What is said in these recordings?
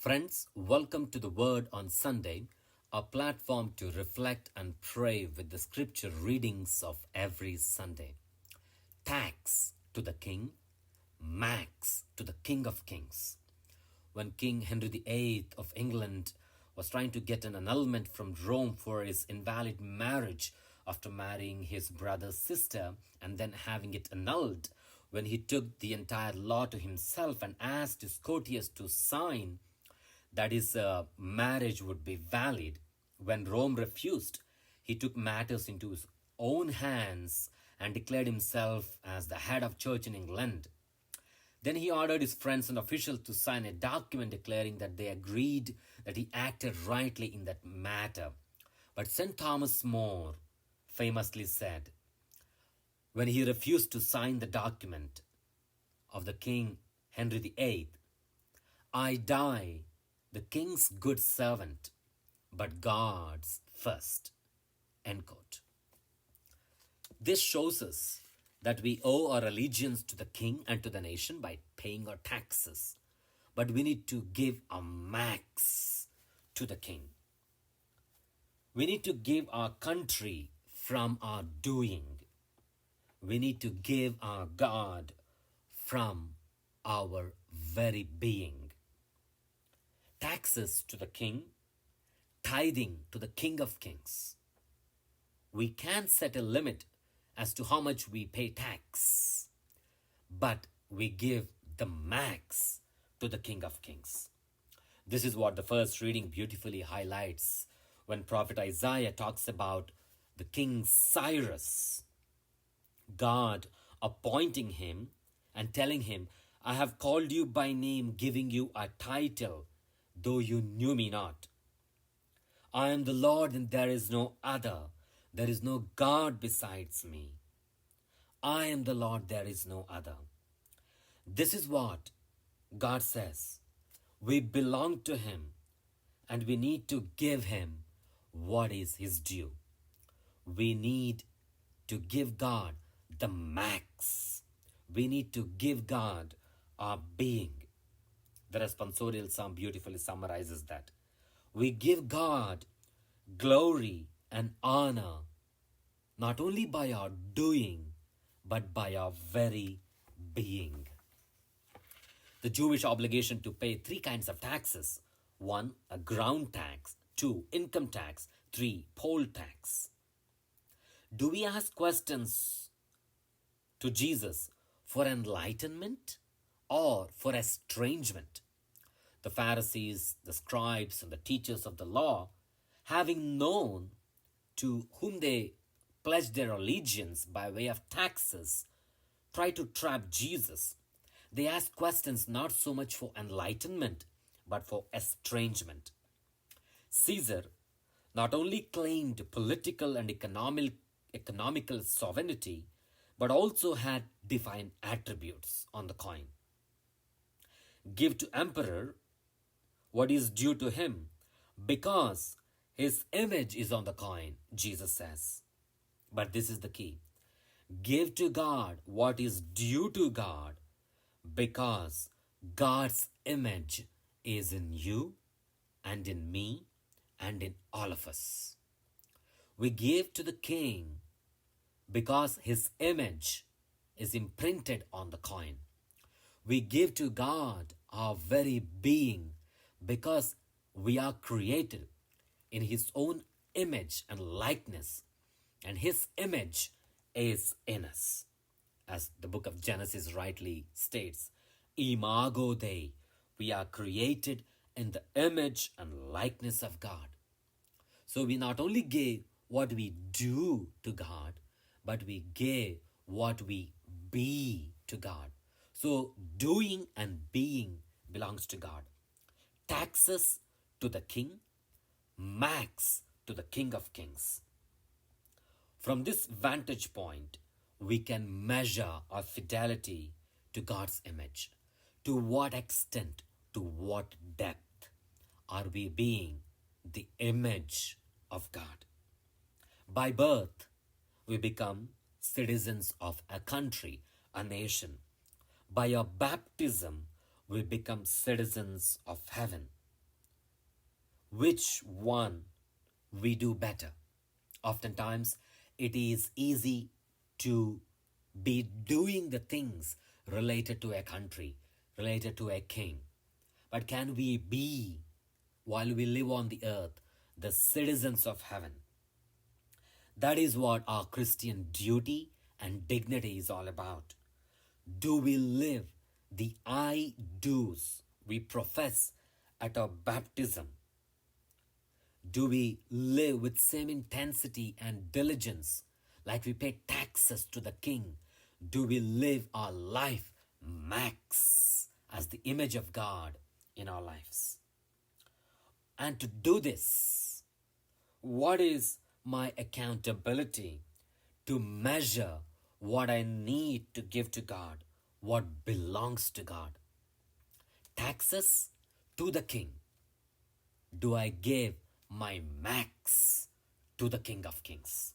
Friends, welcome to the Word on Sunday, a platform to reflect and pray with the scripture readings of every Sunday. Tax to the King, Max to the King of Kings. When King Henry VIII of England was trying to get an annulment from Rome for his invalid marriage after marrying his brother's sister and then having it annulled, when he took the entire law to himself and asked his courtiers to sign that his marriage would be valid. When Rome refused, he took matters into his own hands and declared himself as the head of church in England. Then he ordered his friends and officials to sign a document declaring that they agreed that he acted rightly in that matter. But St. Thomas More famously said, when he refused to sign the document of the King Henry VIII, I die the king's good servant, but God's first. End quote. This shows us that we owe our allegiance to the king and to the nation by paying our taxes. But we need to give a max to the king. We need to give our country from our doing. We need to give our God from our very being. Taxes to the king, tithing to the King of Kings. We can set a limit as to how much we pay tax, but we give the max to the King of Kings. This is what the first reading beautifully highlights when Prophet Isaiah talks about the King Cyrus, God appointing him and telling him, I have called you by name, giving you a title, though you knew me not. I am the Lord and there is no other. There is no God besides me. I am the Lord, there is no other. This is what God says. We belong to Him and we need to give Him what is His due. We need to give God the max. We need to give God our being. The responsorial psalm beautifully summarizes that. We give God glory and honor, not only by our doing, but by our very being. The Jewish obligation to pay three kinds of taxes. 1, a ground tax. 2, income tax. 3, poll tax. Do we ask questions to Jesus for enlightenment or for estrangement? The Pharisees, the scribes, and the teachers of the law, having known to whom they pledged their allegiance by way of taxes, tried to trap Jesus. They asked questions not so much for enlightenment, but for estrangement. Caesar not only claimed political and economical sovereignty, but also had divine attributes on the coin. Give to emperor what is due to him, because his image is on the coin, Jesus says. But this is the key. Give to God what is due to God, because God's image is in you and in me and in all of us. We give to the king because his image is imprinted on the coin. We give to God our very being because we are created in His own image and likeness, and His image is in us. As the book of Genesis rightly states, Imago Dei, we are created in the image and likeness of God. So we not only give what we do to God, but we give what we be to God. So doing and being belongs to God. Taxes to the king, max to the King of Kings. From this vantage point, we can measure our fidelity to God's image. To what extent, to what depth are we being the image of God? By birth, we become citizens of a country, a nation. By our baptism, we become citizens of heaven. which one we do better. Oftentimes, it is easy to be doing the things related to a country, related to a king. But can we be, while we live on the earth, the citizens of heaven? That is what our Christian duty and dignity is all about. Do we live the I do's we profess at our baptism? Do we live with same intensity and diligence like we pay taxes to the king? Do we live our life max as the image of God in our lives? And to do this, what is my accountability to measure what I need to give to God, what belongs to God? Taxes to the king. Do I give my max to the King of Kings?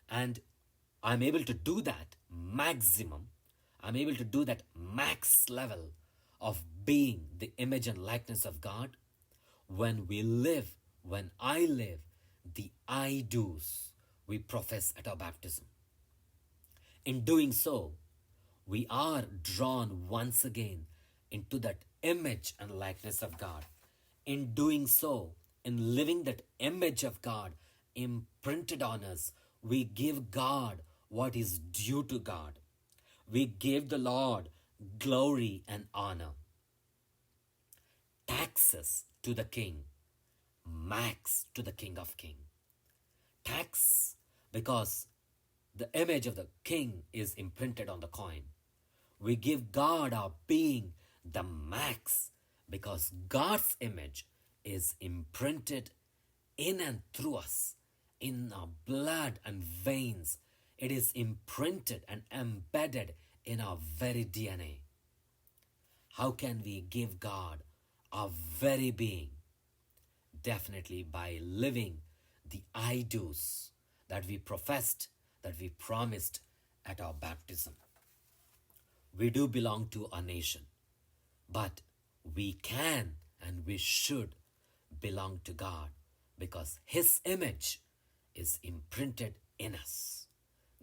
And I'm able to do that maximum. I'm able to do that max level of being the image and likeness of God when I live the I do's we profess at our baptism. In doing so, we are drawn once again into that image and likeness of God. In doing so, in living that image of God imprinted on us, we give God what is due to God. We give the Lord glory and honor. Taxes to the King, max to the King of Kings. Tax because the image of the King is imprinted on the coin. We give God our being the max because God's image is imprinted in and through us, in our blood and veins. It is imprinted and embedded in our very DNA. How can we give God our very being? Definitely by living the I do's that we professed, that we promised at our baptism. We do belong to a nation, but we can and we should belong to God because His image is imprinted in us.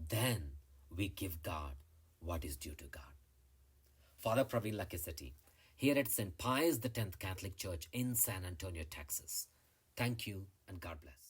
Then we give God what is due to God. Father Praveen Lakkisetti, here at St. Pius X Catholic Church in San Antonio, Texas. Thank you and God bless.